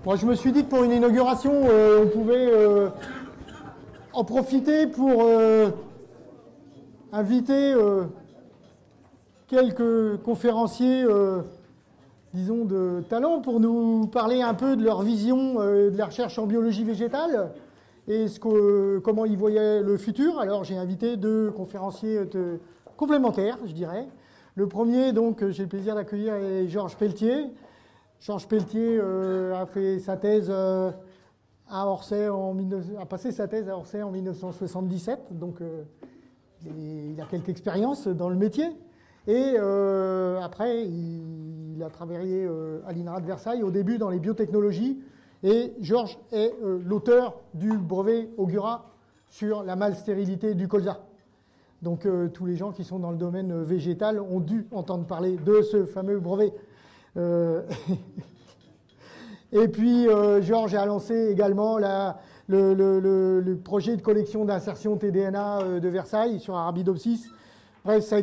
Moi, je me suis dit que pour une inauguration, on pouvait en profiter pour inviter quelques conférenciers, disons, de talent pour nous parler un peu de leur vision de la recherche en biologie végétale et comment ils voyaient le futur. Alors, j'ai invité deux conférenciers complémentaires, je dirais. Le premier, donc, j'ai le plaisir d'accueillir, est Georges Pelletier. Georges Pelletier a fait sa thèse à Orsay a passé sa thèse à Orsay en 1977, donc il a quelques expériences dans le métier. Et après, il a travaillé à l'INRA de Versailles, au début dans les biotechnologies. Et Georges est l'auteur du brevet Augura sur la malstérilité du colza. Donc tous les gens qui sont dans le domaine végétal ont dû entendre parler de ce fameux brevet. Et puis Georges a lancé également le projet de collection d'insertion tDNA de Versailles sur Arabidopsis. Bref,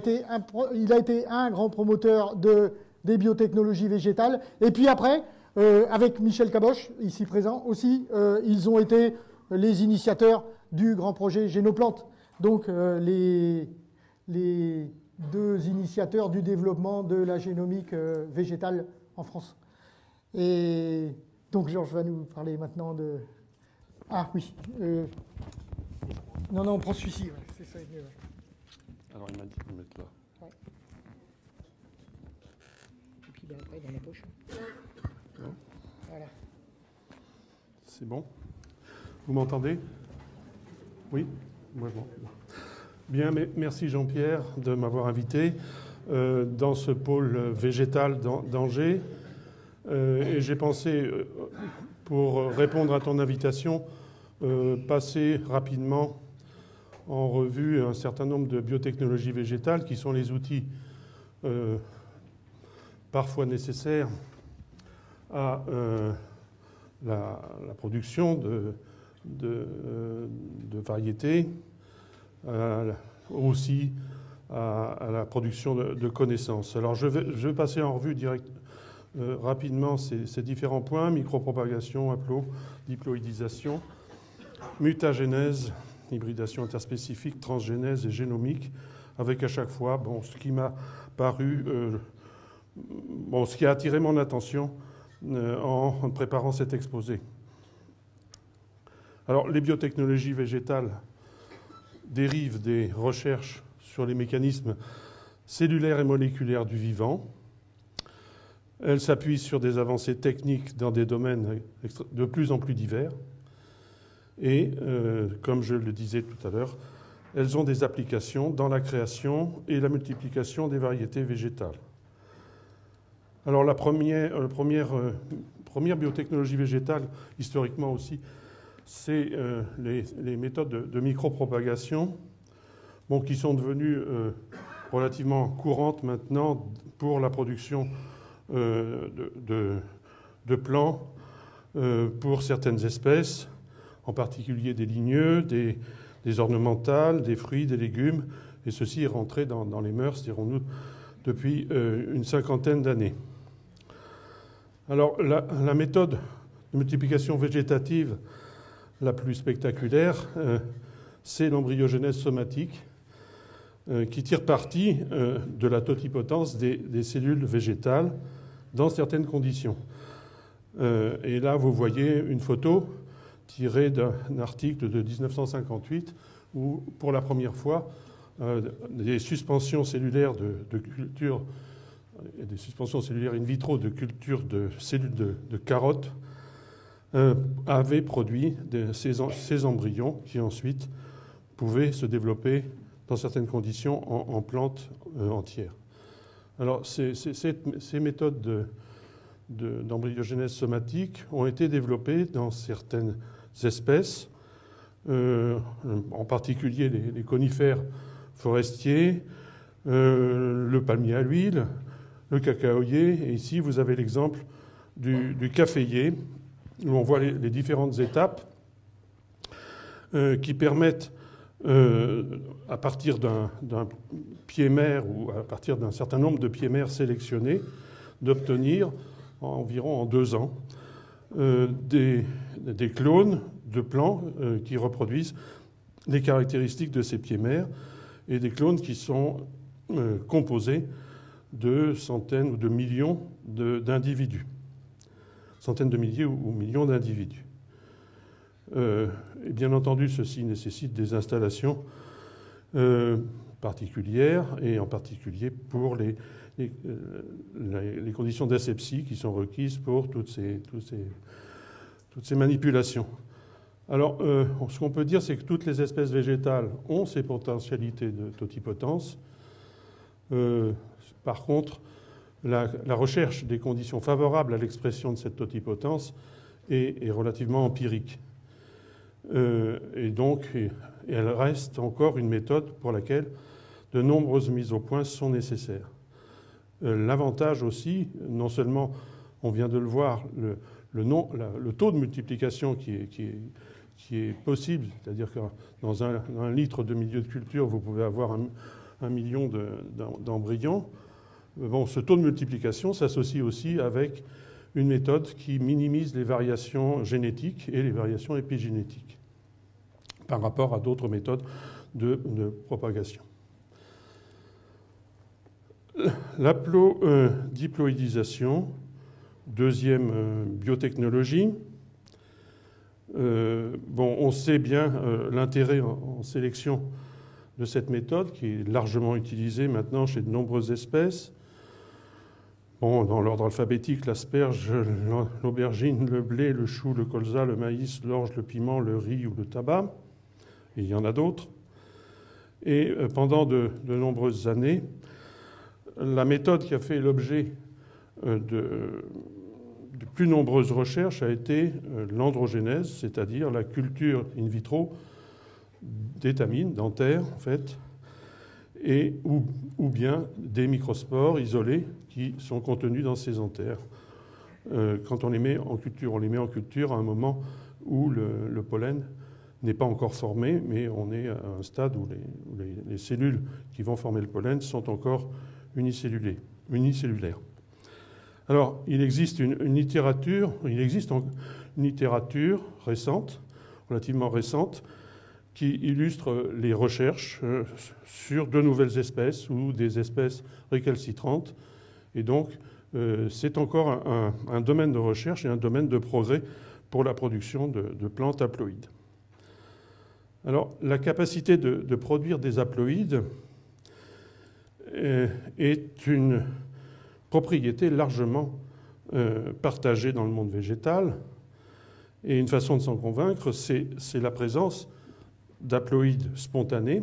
il a été un grand promoteur des biotechnologies végétales. Et puis après, avec Michel Caboche, ici présent aussi, ils ont été les initiateurs du grand projet Génoplante. Donc les deux initiateurs du développement de la génomique végétale en France. Et donc Georges va nous parler maintenant de... Ah oui. Non, on prend celui-ci. Ouais, c'est ça. Alors il m'a dit de le mettre là. Ouais. Et puis après dans la poche. Non. Voilà. C'est bon? Vous m'entendez? Oui? Moi je m'entends. Bien, merci Jean-Pierre de m'avoir invité dans ce pôle végétal d'Angers. Et j'ai pensé, pour répondre à ton invitation, passer rapidement en revue un certain nombre de biotechnologies végétales qui sont les outils parfois nécessaires à la production de variétés, aussi à la production de connaissances. Alors je vais passer en revue rapidement ces différents points: micropropagation, haplo, diploïdisation, mutagénèse, hybridation interspécifique, transgénèse et génomique, avec à chaque fois ce qui m'a paru, ce qui a attiré mon attention en préparant cet exposé. Alors les biotechnologies végétales dérivent des recherches sur les mécanismes cellulaires et moléculaires du vivant. Elles s'appuient sur des avancées techniques dans des domaines de plus en plus divers. Et, comme je le disais tout à l'heure, elles ont des applications dans la création et la multiplication des variétés végétales. Alors la première biotechnologie végétale, historiquement aussi, c'est les méthodes de micropropagation, qui sont devenues relativement courantes maintenant pour la production de plants pour certaines espèces, en particulier des ligneux, des ornementales, des fruits, des légumes, et ceci est rentré dans les mœurs, dirons-nous, depuis une cinquantaine d'années. Alors la méthode de multiplication végétative la plus spectaculaire, c'est l'embryogénèse somatique, qui tire parti de la totipotence des cellules végétales dans certaines conditions. Et là, vous voyez une photo tirée d'un article de 1958 où, pour la première fois, des suspensions cellulaires de culture, des suspensions cellulaires in vitro de culture de cellules de carottes avaient produit ces embryons qui ensuite pouvaient se développer dans certaines conditions en plantes entières. Alors ces méthodes d'embryogénèse somatique ont été développées dans certaines espèces, en particulier les conifères forestiers, le palmier à l'huile, le cacaoyer, et ici vous avez l'exemple du caféier, où on voit les différentes étapes qui permettent, à partir d'un pied-mère ou à partir d'un certain nombre de pieds-mères sélectionnés, d'obtenir environ en 2 ans des clones de plants qui reproduisent les caractéristiques de ces pieds mères et des clones qui sont composés de centaines ou de millions d'individus. Centaines de milliers ou millions d'individus. Et bien entendu, ceci nécessite des installations particulières et en particulier pour les conditions d'asepsie qui sont requises pour toutes ces manipulations. Alors, ce qu'on peut dire, c'est que toutes les espèces végétales ont ces potentialités de totipotence. Par contre, la recherche des conditions favorables à l'expression de cette totipotence est relativement empirique. Et donc, elle reste encore une méthode pour laquelle de nombreuses mises au point sont nécessaires. L'avantage aussi, non seulement, on vient de le voir, le taux de multiplication qui est possible, c'est-à-dire que dans un litre de milieu de culture, vous pouvez avoir un million d'embryons. Bon, ce taux de multiplication s'associe aussi avec une méthode qui minimise les variations génétiques et les variations épigénétiques par rapport à d'autres méthodes de propagation. L'aplodiploïdisation, deuxième biotechnologie. Bon, on sait bien l'intérêt en sélection de cette méthode qui est largement utilisée maintenant chez de nombreuses espèces. Bon, dans l'ordre alphabétique, l'asperge, l'aubergine, le blé, le chou, le colza, le maïs, l'orge, le piment, le riz ou le tabac. Et il y en a d'autres. Et pendant de nombreuses années, la méthode qui a fait l'objet de plus nombreuses recherches a été l'androgénèse, c'est-à-dire la culture in vitro d'étamines, d'anthères en fait, ou bien des microspores isolés qui sont contenus dans ces anthères. Quand on les met en culture, à un moment où le pollen n'est pas encore formé, mais on est à un stade où les cellules qui vont former le pollen sont encore unicellulaires. Alors, il existe une littérature récente, relativement récente, qui illustre les recherches sur de nouvelles espèces ou des espèces récalcitrantes. Et donc, c'est encore un domaine de recherche et un domaine de progrès pour la production de plantes haploïdes. Alors, la capacité de produire des haploïdes est une propriété largement partagée dans le monde végétal. Et une façon de s'en convaincre, c'est la présence d'haploïdes spontanés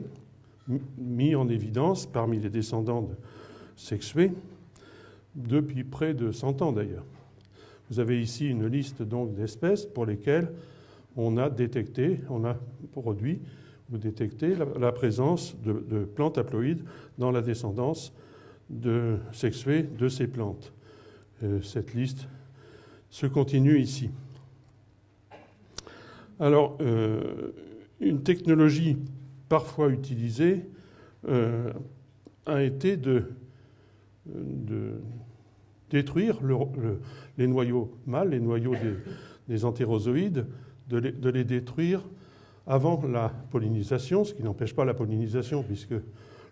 mis en évidence parmi les descendants de sexués depuis près de 100 ans d'ailleurs. Vous avez ici une liste donc d'espèces pour lesquelles on a produit ou détecté la présence de plantes haploïdes dans la descendance sexuée de ces plantes. Cette liste se continue ici. Alors, une technologie parfois utilisée a été de détruire les noyaux mâles, les noyaux des entérozoïdes, de les détruire avant la pollinisation, ce qui n'empêche pas la pollinisation puisque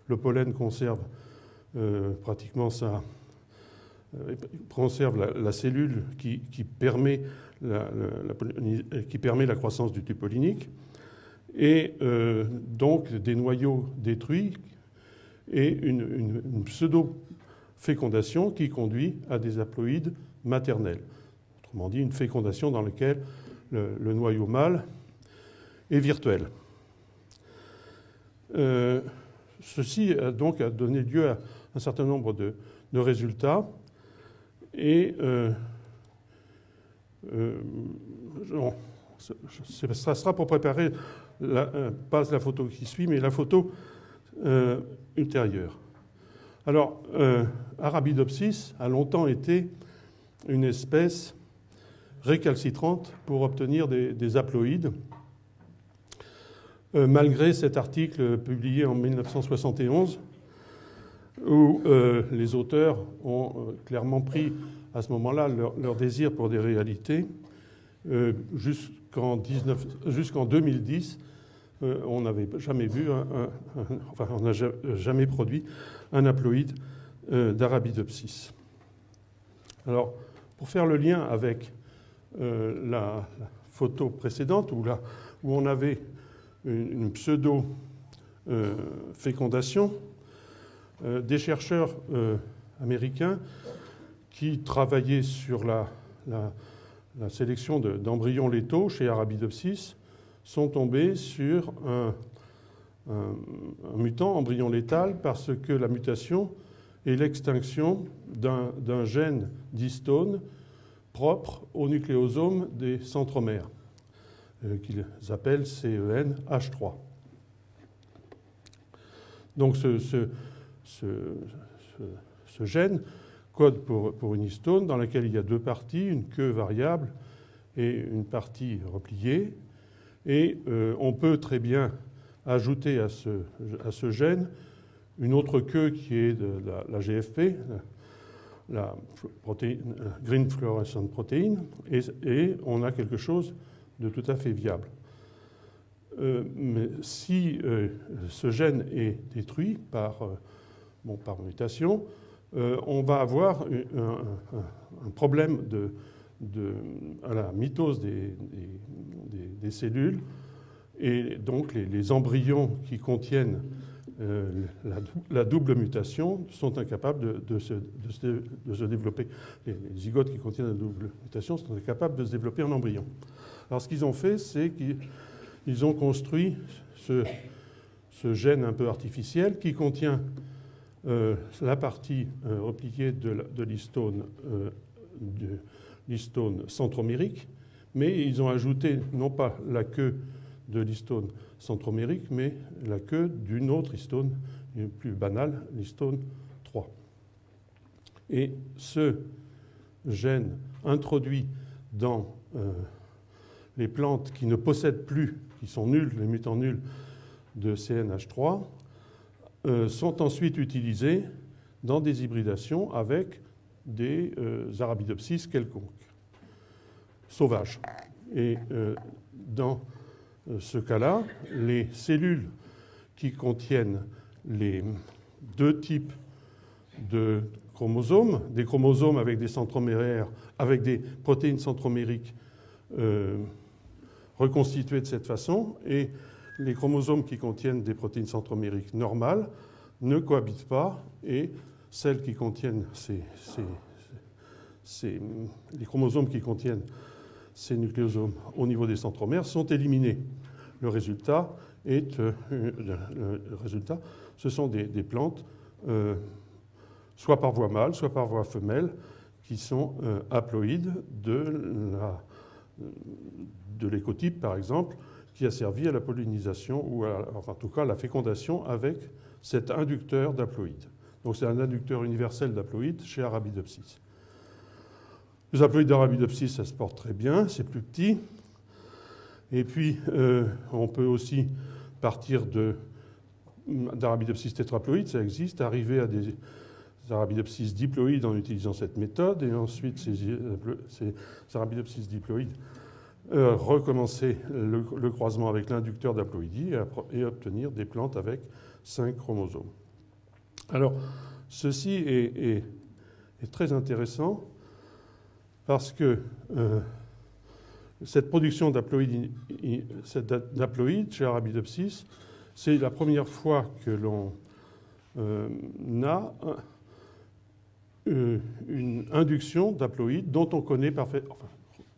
le pollen conserve la cellule qui permet la croissance du tube pollinique, et donc des noyaux détruits et une pseudo-fécondation qui conduit à des haploïdes maternels. Autrement dit, une fécondation dans laquelle le noyau mâle est virtuel. Ceci a donc donné lieu à un certain nombre de résultats et ça sera pour préparer pas la photo qui suit, mais la photo ultérieure. Alors, Arabidopsis a longtemps été une espèce récalcitrante pour obtenir des haploïdes. Malgré cet article publié en 1971, où les auteurs ont clairement pris à ce moment-là leur désir pour des réalités, jusqu'en 2010, on n'avait jamais vu, enfin on n'a jamais produit un haploïde d'Arabidopsis. Alors, pour faire le lien avec la photo précédente, où on avait une pseudo-fécondation, des chercheurs américains qui travaillaient sur la sélection d'embryons létaux chez Arabidopsis sont tombés sur un mutant embryon létal parce que la mutation est l'extinction d'un gène d'histone propre au nucléosome des centromères, qu'ils appellent CEN-H3. Donc ce gène code pour une histone dans laquelle il y a deux parties, une queue variable et une partie repliée. Et on peut très bien ajouter à ce gène une autre queue qui est de la GFP, la Green Fluorescent Protein, et on a quelque chose de tout à fait viable. Mais si ce gène est détruit par mutation, on va avoir un problème à la mitose des cellules, et donc les embryons qui contiennent la double mutation sont incapables de se développer. Les zygotes qui contiennent la double mutation sont incapables de se développer en embryon. Alors ce qu'ils ont fait, c'est qu'ils ont construit ce gène un peu artificiel qui contient la partie repliée de l'histone centromérique, mais ils ont ajouté non pas la queue de l'histone centromérique, mais la queue d'une autre histone plus banale, l'histone 3. Et ce gène introduit dans les plantes qui ne possèdent plus, qui sont nulles, les mutants nuls de CNH3, sont ensuite utilisés dans des hybridations avec des Arabidopsis quelconques, sauvages. Et dans ce cas-là, les cellules qui contiennent les deux types de chromosomes, des chromosomes avec des centroméraires, avec des protéines centromériques reconstituées de cette façon, et les chromosomes qui contiennent des protéines centromériques normales ne cohabitent pas, et celles qui contiennent les chromosomes qui contiennent ces nucléosomes au niveau des centromères sont éliminés. Le résultat, ce sont des plantes, soit par voie mâle, soit par voie femelle, qui sont haploïdes de l'écotype, par exemple, qui a servi à la pollinisation, ou en tout cas à la fécondation avec cet inducteur d'haploïdes. Donc c'est un inducteur universel d'haploïdes chez Arabidopsis. Les haploïdes d'Arabidopsis, ça se porte très bien, c'est plus petit. Et puis, on peut aussi partir d'Arabidopsis tétraploïdes, ça existe, arriver à des Arabidopsis diploïdes en utilisant cette méthode, et ensuite ces Arabidopsis diploïdes recommencer le croisement avec l'inducteur d'haploïdie et obtenir des plantes avec 5 chromosomes. Alors, ceci est très intéressant parce que cette production d'haploïdes chez Arabidopsis, c'est la première fois que l'on a une induction d'haploïdes dont on connaît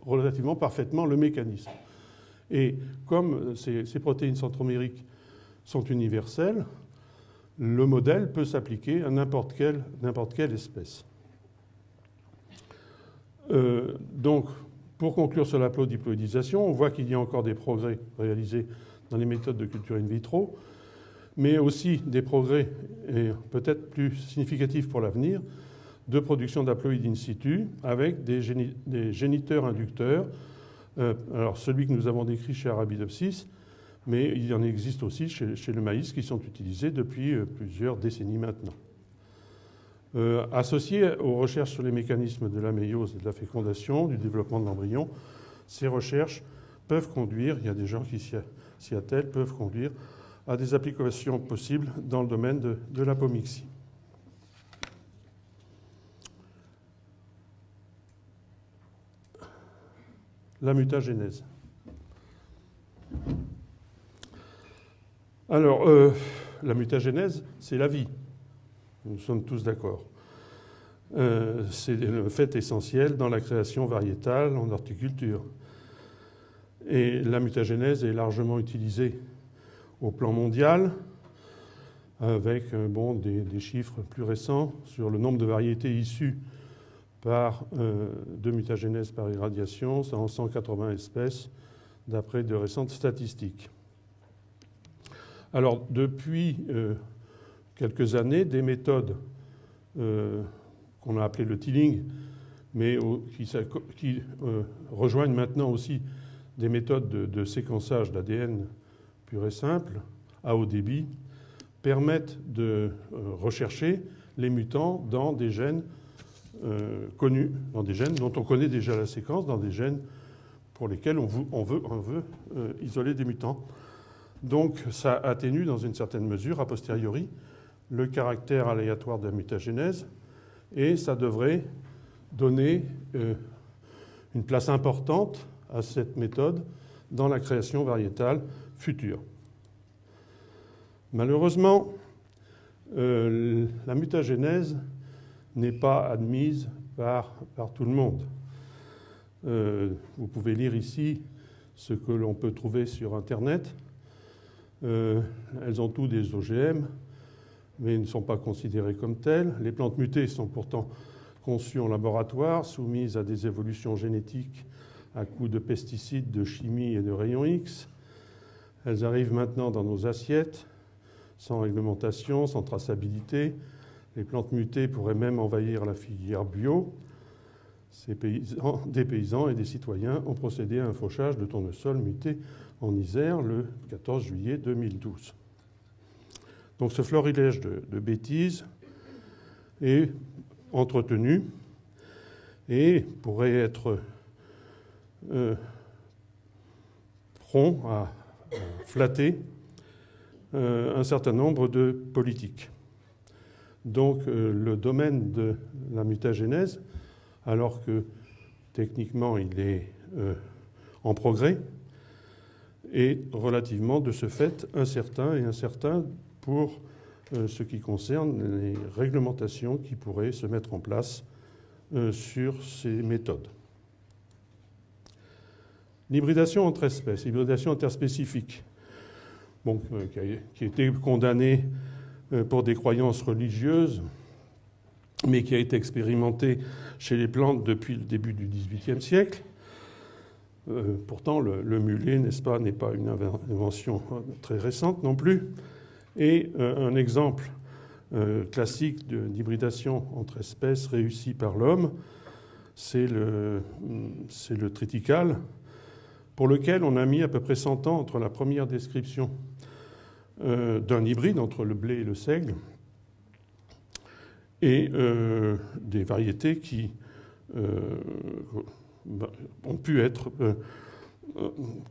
relativement parfaitement le mécanisme. Et comme ces protéines centromériques sont universelles, le modèle peut s'appliquer à n'importe quelle espèce. Donc, pour conclure sur l'haplodiploïdisation, on voit qu'il y a encore des progrès réalisés dans les méthodes de culture in vitro, mais aussi des progrès, et peut-être plus significatifs pour l'avenir, de production d'haploïdes in situ avec des géniteurs inducteurs. Alors, celui que nous avons décrit chez Arabidopsis, mais il y en existe aussi chez le maïs qui sont utilisés depuis plusieurs décennies maintenant. Associés aux recherches sur les mécanismes de la méiose et de la fécondation, du développement de l'embryon, ces recherches peuvent conduire, il y a des gens qui s'y attellent, peuvent conduire à des applications possibles dans le domaine de l'apomixie. La mutagénèse. Alors, la mutagénèse, c'est la vie. Nous sommes tous d'accord. C'est le fait essentiel dans la création variétale en horticulture. Et la mutagénèse est largement utilisée au plan mondial, avec des chiffres plus récents sur le nombre de variétés issues de mutagénèse par irradiation, c'est en 180 espèces, d'après de récentes statistiques. Alors, depuis quelques années, des méthodes qu'on a appelées le tilling, mais qui rejoignent maintenant aussi des méthodes de séquençage d'ADN pur et simple, à haut débit, permettent de rechercher les mutants dans des gènes connus, dans des gènes dont on connaît déjà la séquence, dans des gènes pour lesquels on veut isoler des mutants. Donc ça atténue dans une certaine mesure, a posteriori, le caractère aléatoire de la mutagénèse, et ça devrait donner une place importante à cette méthode dans la création variétale future. Malheureusement, la mutagénèse n'est pas admise par tout le monde. Vous pouvez lire ici ce que l'on peut trouver sur Internet. Elles ont tous des OGM, mais ne sont pas considérées comme telles. Les plantes mutées sont pourtant conçues en laboratoire, soumises à des évolutions génétiques à coups de pesticides, de chimie et de rayons X. Elles arrivent maintenant dans nos assiettes, sans réglementation, sans traçabilité. Les plantes mutées pourraient même envahir la filière bio. Des paysans et des citoyens ont procédé à un fauchage de tournesol muté en Isère le 14 juillet 2012. Donc ce florilège de bêtises est entretenu et pourrait être prompt à flatter un certain nombre de politiques. Donc le domaine de la mutagénèse, alors que techniquement il est en progrès, est relativement de ce fait incertain pour ce qui concerne les réglementations qui pourraient se mettre en place sur ces méthodes. L'hybridation entre espèces, hybridation interspécifique, qui a été condamnée pour des croyances religieuses, mais qui a été expérimentée chez les plantes depuis le début du XVIIIe siècle. Pourtant, le mulet, n'est-ce pas, n'est pas une invention très récente non plus. Et un exemple classique d'hybridation entre espèces réussie par l'homme, c'est le triticale, pour lequel on a mis à peu près 100 ans entre la première description d'un hybride entre le blé et le seigle, et des variétés qui ont pu être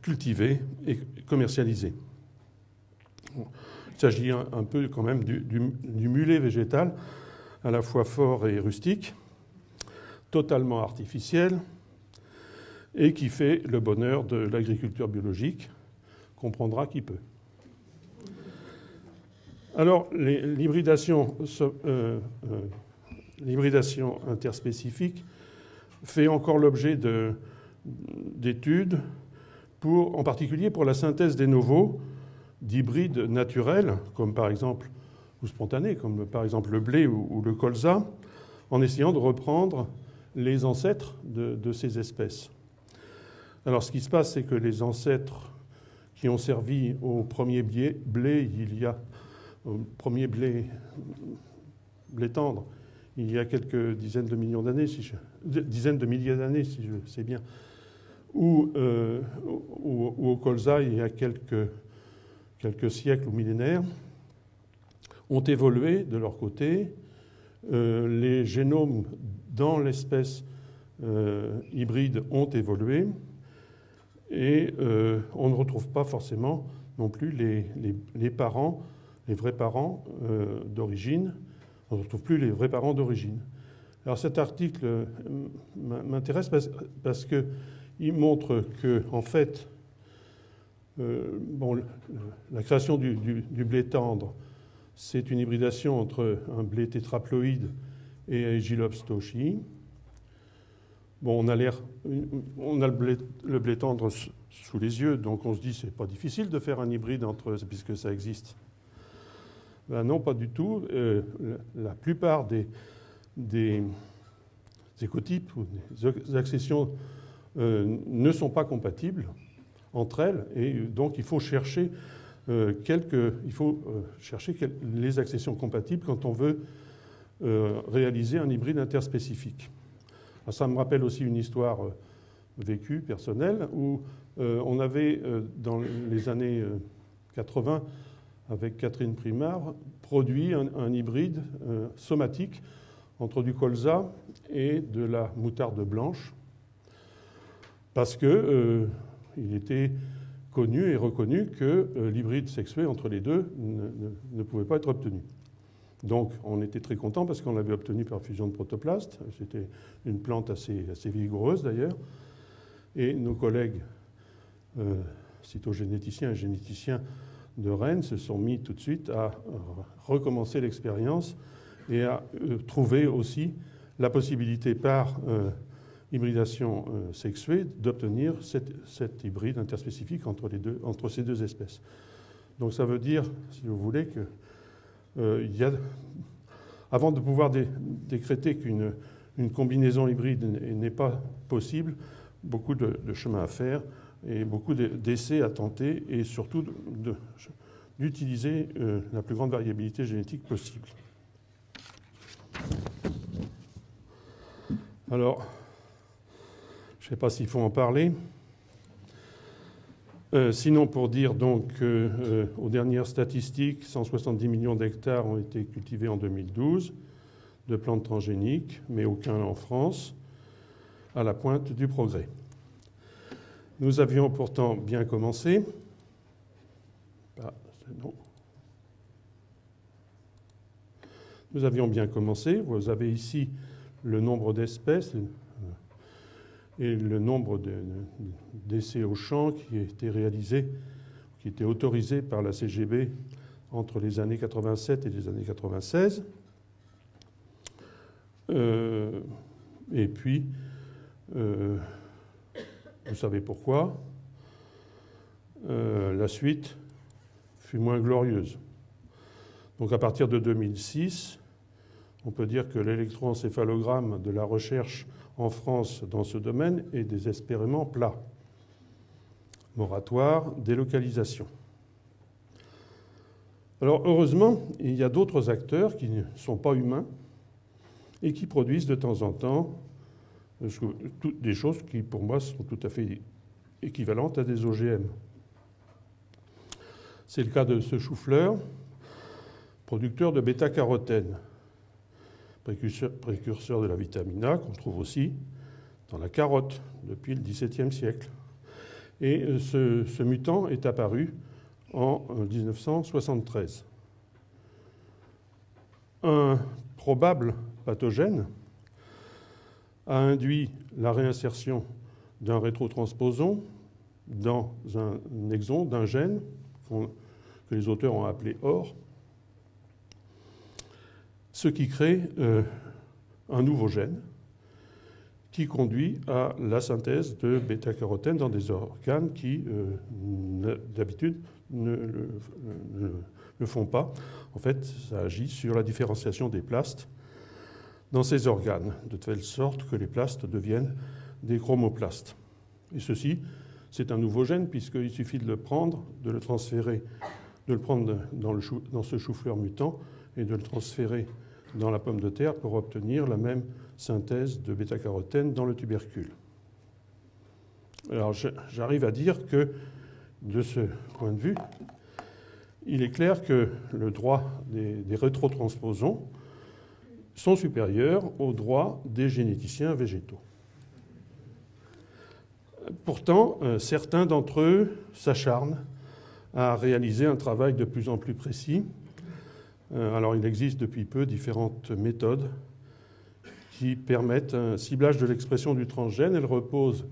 cultivées et commercialisées. Il s'agit un peu quand même du mulet végétal, à la fois fort et rustique, totalement artificiel, et qui fait le bonheur de l'agriculture biologique, comprendra qui peut. Alors, l'hybridation interspécifique fait encore l'objet d'études, en particulier pour la synthèse des novos d'hybrides naturels, comme par exemple, ou spontanés, comme par exemple le blé ou le colza, en essayant de reprendre les ancêtres de ces espèces. Alors, ce qui se passe, c'est que les ancêtres qui ont servi au premier blé, au premier blé tendre, il y a quelques dizaines de millions d'années, dizaines de milliers d'années, si je sais bien, ou au colza, il y a quelques siècles ou millénaires, ont évolué de leur côté. Les génomes dans l'espèce hybride ont évolué, Et on ne retrouve pas forcément non plus les parents, les vrais parents d'origine. On ne retrouve plus les vrais parents d'origine. Alors cet article m'intéresse parce qu'il montre que, en fait, la création du blé tendre, c'est une hybridation entre un blé tétraploïde et Aegilops toshi. Bon, on a le blé tendre sous les yeux, donc on se dit c'est pas difficile de faire un hybride entre eux puisque ça existe. Ben non, pas du tout. La plupart des écotypes ou des accessions ne sont pas compatibles entre elles, et donc il faut chercher les accessions compatibles quand on veut réaliser un hybride interspécifique. Alors ça me rappelle aussi une histoire vécue, personnelle, où on avait, dans les années 80, avec Catherine Primard, produit un hybride somatique entre du colza et de la moutarde blanche, parce que il était connu et reconnu que l'hybride sexué entre les deux ne pouvait pas être obtenu. Donc on était très content parce qu'on l'avait obtenu par fusion de protoplastes. C'était une plante assez vigoureuse d'ailleurs. Et nos collègues cytogénéticiens et généticiens de Rennes se sont mis tout de suite à recommencer l'expérience et à trouver aussi la possibilité par hybridation sexuée d'obtenir cet hybride interspécifique entre ces deux espèces. Donc ça veut dire, si vous voulez, que avant de pouvoir décréter qu'une combinaison hybride n'est pas possible, beaucoup de chemin à faire et beaucoup d'essais à tenter et surtout d'utiliser la plus grande variabilité génétique possible. Alors, je ne sais pas s'il faut en parler. Sinon, pour dire donc aux dernières statistiques, 170 millions d'hectares ont été cultivés en 2012 de plantes transgéniques, mais aucun en France, à la pointe du progrès. Nous avions pourtant bien commencé. Nous avions bien commencé. Vous avez ici le nombre d'espèces et le nombre d'essais au champ qui étaient réalisés, qui étaient autorisés par la CGB entre les années 87 et les années 96. Et puis, vous savez pourquoi, la suite fut moins glorieuse. Donc à partir de 2006, on peut dire que l'électroencéphalogramme de la recherche en France dans ce domaine est désespérément plat. Moratoire, délocalisation. Alors heureusement, il y a d'autres acteurs qui ne sont pas humains et qui produisent de temps en temps des choses qui, pour moi, sont tout à fait équivalentes à des OGM. C'est le cas de ce chou-fleur, producteur de bêta-carotène, précurseur de la vitamine A, qu'on trouve aussi dans la carotte depuis le XVIIe siècle. Et ce mutant est apparu en 1973. Un probable pathogène a induit la réinsertion d'un rétrotransposon dans un exon d'un gène que les auteurs ont appelé OR, ce qui crée un nouveau gène qui conduit à la synthèse de bêta-carotène dans des organes qui, d'habitude, ne le font pas. En fait, ça agit sur la différenciation des plastes dans ces organes, de telle sorte que les plastes deviennent des chromoplastes. Et ceci, c'est un nouveau gène, puisqu'il suffit de le prendre, de le transférer, de le prendre dans ce chou-fleur mutant et de le transférer dans la pomme de terre pour obtenir la même synthèse de bêta-carotène dans le tubercule. Alors j'arrive à dire que, de ce point de vue, il est clair que le droit des rétrotransposons sont supérieurs aux droits des généticiens végétaux. pourtant, certains d'entre eux s'acharnent à réaliser un travail de plus en plus précis. Alors, il existe depuis peu différentes méthodes qui permettent un ciblage de l'expression du transgène. Elles reposent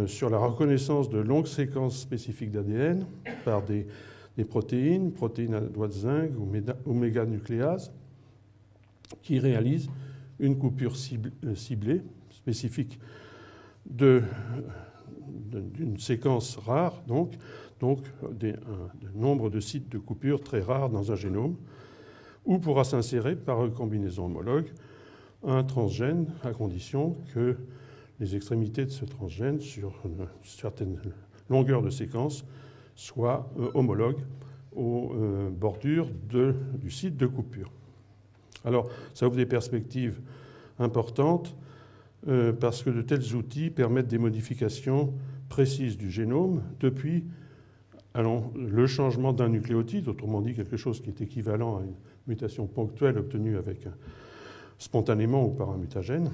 sur la reconnaissance de longues séquences spécifiques d'ADN par des protéines à doigt de zinc ou méganucléases, qui réalisent une coupure ciblée, spécifique d'une séquence rare, donc un nombre de sites de coupure très rares dans un génome, ou pourra s'insérer par recombinaison homologue un transgène à condition que les extrémités de ce transgène sur une certaine longueur de séquence soient homologues aux bordures du site de coupure. Alors, ça ouvre des perspectives importantes parce que de tels outils permettent des modifications précises du génome depuis le changement d'un nucléotide, autrement dit quelque chose qui est équivalent à une mutation ponctuelle obtenue spontanément ou par un mutagène,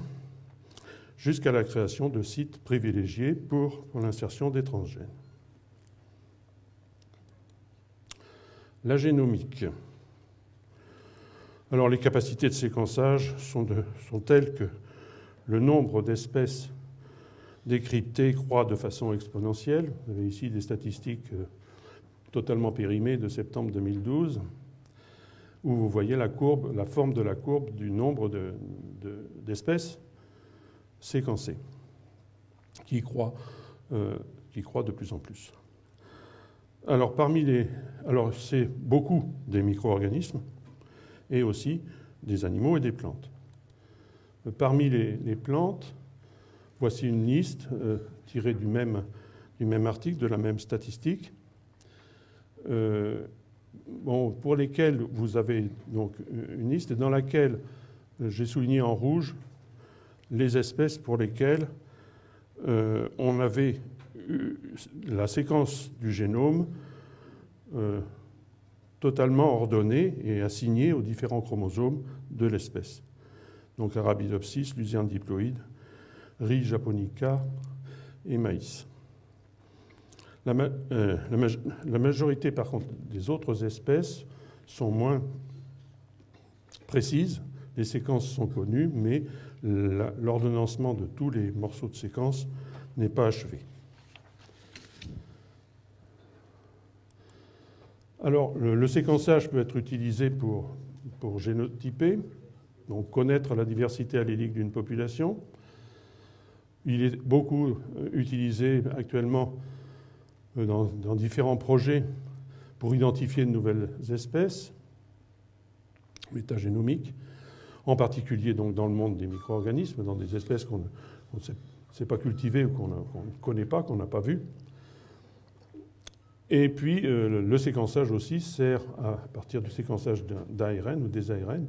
jusqu'à la création de sites privilégiés pour l'insertion des transgènes. La génomique. Alors, les capacités de séquençage sont telles que le nombre d'espèces décryptées croît de façon exponentielle. Vous avez ici des statistiques totalement périmées de septembre 2012, où vous voyez la forme de la courbe du nombre d'espèces séquencées, qui croît de plus en plus. Alors, c'est beaucoup des micro-organismes et aussi des animaux et des plantes. Parmi les plantes, voici une liste tirée du même article, de la même statistique, pour lesquelles vous avez donc une liste dans laquelle j'ai souligné en rouge les espèces pour lesquelles on avait la séquence du génome totalement ordonnée et assignée aux différents chromosomes de l'espèce. Donc Arabidopsis, Luzerne diploïde, riz japonica et maïs. La majorité, par contre, des autres espèces sont moins précises. Les séquences sont connues, mais l'ordonnancement de tous les morceaux de séquences n'est pas achevé. Alors, le séquençage peut être utilisé pour génotyper, donc connaître la diversité allélique d'une population. Il est beaucoup utilisé actuellement dans différents projets pour identifier de nouvelles espèces métagénomiques, en particulier donc dans le monde des micro-organismes, dans des espèces qu'on ne sait pas cultiver ou qu'on ne connaît pas, qu'on n'a pas vues. Et puis, le séquençage aussi sert, à partir du séquençage d'ARN ou des ARN,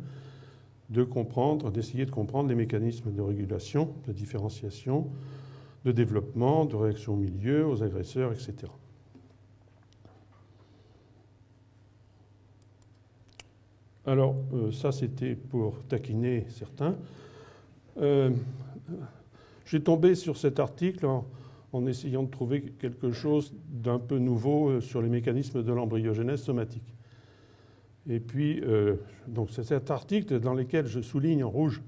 d'essayer de comprendre les mécanismes de régulation, de différenciation, de développement, de réaction au milieu, aux agresseurs, etc. Alors, ça, c'était pour taquiner certains. J'ai tombé sur cet article en essayant de trouver quelque chose d'un peu nouveau sur les mécanismes de l'embryogénèse somatique. Et puis, donc c'est cet article dans lequel je souligne en rouge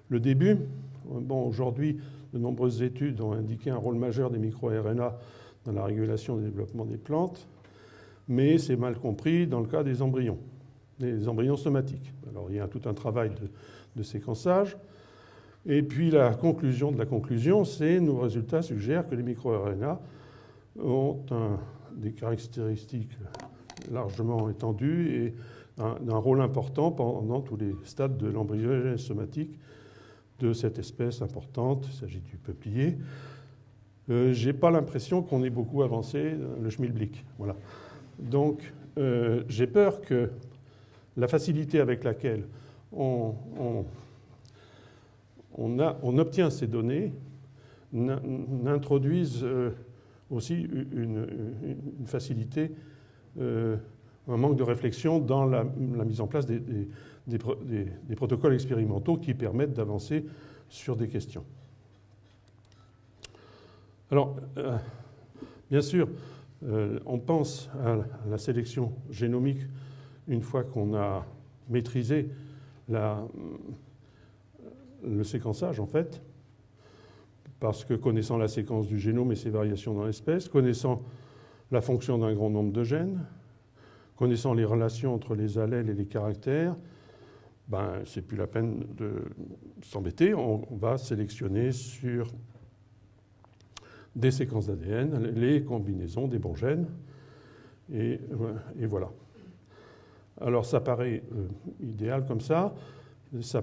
le début. Bon, aujourd'hui, de nombreuses études ont indiqué un rôle majeur des micro-RNA dans la régulation du développement des plantes, mais c'est mal compris dans le cas des embryons somatiques. Alors, il y a tout un travail de séquençage. Et puis, la conclusion de la conclusion, c'est nos résultats suggèrent que les micro-RNA ont des caractéristiques largement étendues et un rôle important pendant tous les stades de l'embryogénèse somatique de cette espèce importante. Il s'agit du peuplier. Je n'ai pas l'impression qu'on ait beaucoup avancé le schmilblick. Voilà. Donc, j'ai peur que la facilité avec laquelle on obtient ces données n'introduise aussi une facilité, un manque de réflexion dans la mise en place des protocoles expérimentaux qui permettent d'avancer sur des questions. Alors, bien sûr, on pense à la sélection génomique une fois qu'on a maîtrisé le séquençage, en fait, parce que connaissant la séquence du génome et ses variations dans l'espèce, connaissant la fonction d'un grand nombre de gènes, connaissant les relations entre les allèles et les caractères, ben, c'est plus la peine de s'embêter. On va sélectionner sur des séquences d'ADN les combinaisons des bons gènes. Et voilà. Alors, ça paraît idéal comme ça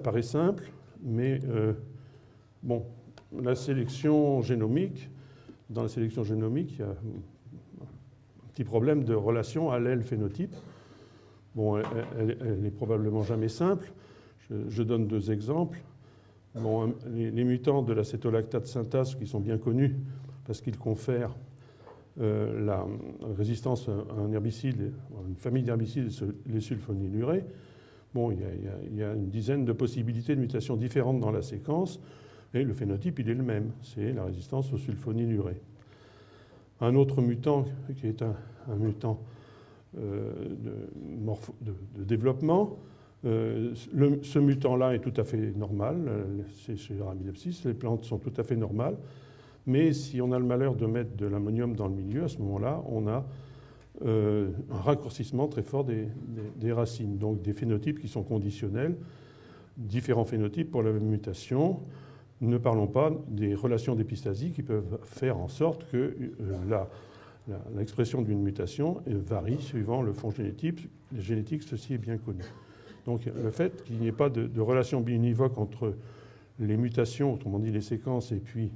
paraît simple, mais bon, la sélection génomique, dans la sélection génomique, il y a un petit problème de relation allèle-phénotype. Bon, elle n'est probablement jamais simple. Je donne deux exemples. Bon, les mutants de l'acétolactate synthase, qui sont bien connus parce qu'ils confèrent la résistance à un herbicide, à une famille d'herbicides, les sulfonylurées. Bon, il y a une dizaine de possibilités de mutations différentes dans la séquence, et le phénotype, il est le même, c'est la résistance aux sulfonylurées. Un autre mutant, qui est un mutant de développement, ce mutant-là est tout à fait normal, c'est chez Arabidopsis, les plantes sont tout à fait normales, mais si on a le malheur de mettre de l'ammonium dans le milieu, à ce moment-là, on a un raccourcissement très fort des racines, donc des phénotypes qui sont conditionnels, différents phénotypes pour la même mutation. Ne parlons pas des relations d'épistasie qui peuvent faire en sorte que l'expression d'une mutation varie suivant le fond génétique. Ceci est bien connu. Donc le fait qu'il n'y ait pas de relation biunivoque entre les mutations, autrement dit les séquences, et puis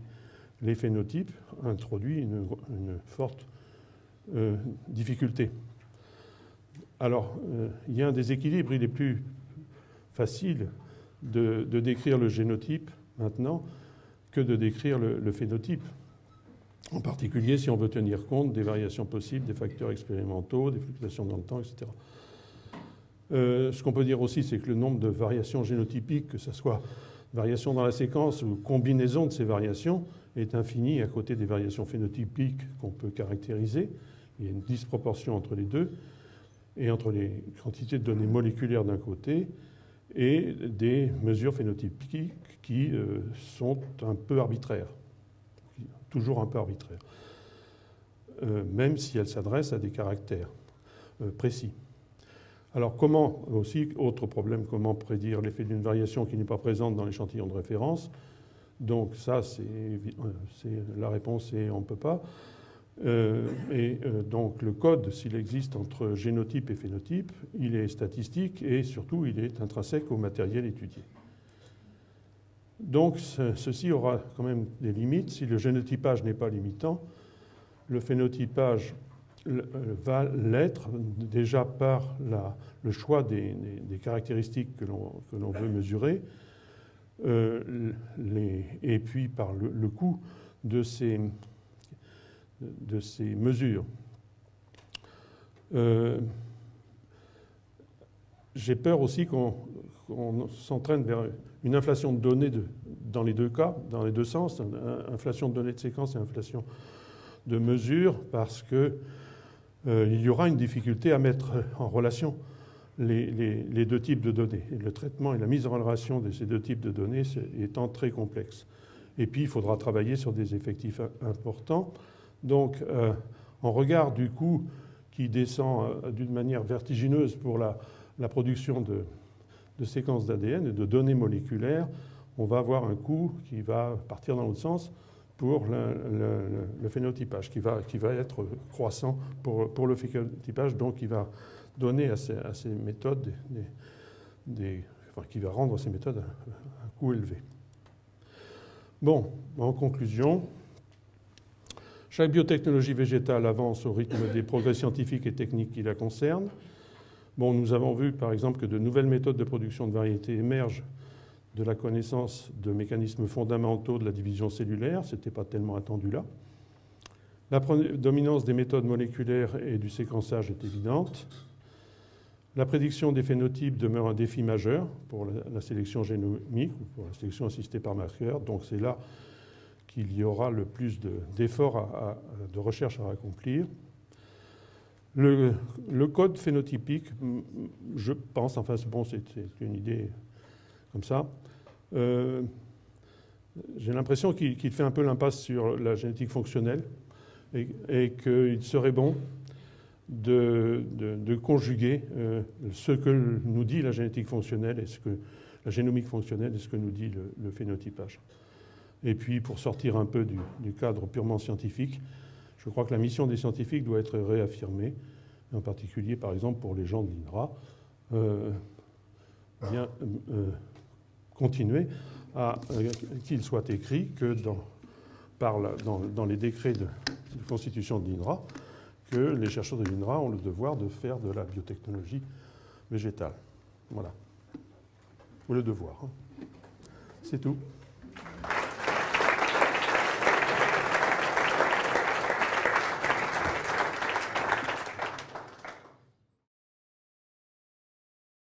les phénotypes, introduit une forte difficulté. Alors, il y a un déséquilibre, il est plus facile de décrire le génotype maintenant que de décrire le phénotype. En particulier si on veut tenir compte des variations possibles, des facteurs expérimentaux, des fluctuations dans le temps, etc. Ce qu'on peut dire aussi, c'est que le nombre de variations génotypiques, que ce soit variations dans la séquence ou combinaison de ces variations, est infini à côté des variations phénotypiques qu'on peut caractériser. Il y a une disproportion entre les deux et entre les quantités de données moléculaires d'un côté et des mesures phénotypiques qui sont un peu arbitraires, toujours un peu arbitraires, même si elles s'adressent à des caractères précis. Alors comment, aussi, autre problème, comment prédire l'effet d'une variation qui n'est pas présente dans l'échantillon de référence? Donc ça, la réponse est on ne peut pas. Donc le code, s'il existe entre génotype et phénotype, il est statistique et surtout il est intrinsèque au matériel étudié. Donc ceci aura quand même des limites. Si le génotypage n'est pas limitant, le phénotypage va l'être déjà par le choix des caractéristiques que l'on veut mesurer, et puis par le coût de ces mesures. J'ai peur aussi qu'on s'entraîne vers une inflation de données dans les deux cas, dans les deux sens, inflation de données de séquence et inflation de mesures, parce que il y aura une difficulté à mettre en relation les deux types de données. Et le traitement et la mise en relation de ces deux types de données étant très complexe. Et puis, il faudra travailler sur des effectifs importants. Donc, en regard du coût qui descend d'une manière vertigineuse pour la production de séquences d'ADN et de données moléculaires, on va avoir un coût qui va partir dans l'autre sens pour le phénotypage, qui va être croissant pour le phénotypage, donc qui va donner à ces méthodes qui va rendre ces méthodes un coût élevé. Bon, en conclusion, chaque biotechnologie végétale avance au rythme des progrès scientifiques et techniques qui la concernent. Bon, nous avons vu, par exemple, que de nouvelles méthodes de production de variétés émergent de la connaissance de mécanismes fondamentaux de la division cellulaire. Ce n'était pas tellement attendu là. La dominance des méthodes moléculaires et du séquençage est évidente. La prédiction des phénotypes demeure un défi majeur pour la sélection génomique ou pour la sélection assistée par marqueurs. Donc c'est là qu'il y aura le plus d'efforts de recherche à accomplir. Le code phénotypique, je pense, enfin bon, c'est une idée comme ça, j'ai l'impression qu'il fait un peu l'impasse sur la génétique fonctionnelle et qu'il serait bon de conjuguer ce que nous dit la génétique fonctionnelle et la génomique fonctionnelle et ce que nous dit le phénotypage. Et puis, pour sortir un peu du cadre purement scientifique, je crois que la mission des scientifiques doit être réaffirmée, en particulier, par exemple, pour les gens de l'INRA, continuer à qu'il soit écrit que dans les décrets de constitution de l'INRA, que les chercheurs de l'INRA ont le devoir de faire de la biotechnologie végétale. Voilà. Ou le devoir. Hein. C'est tout.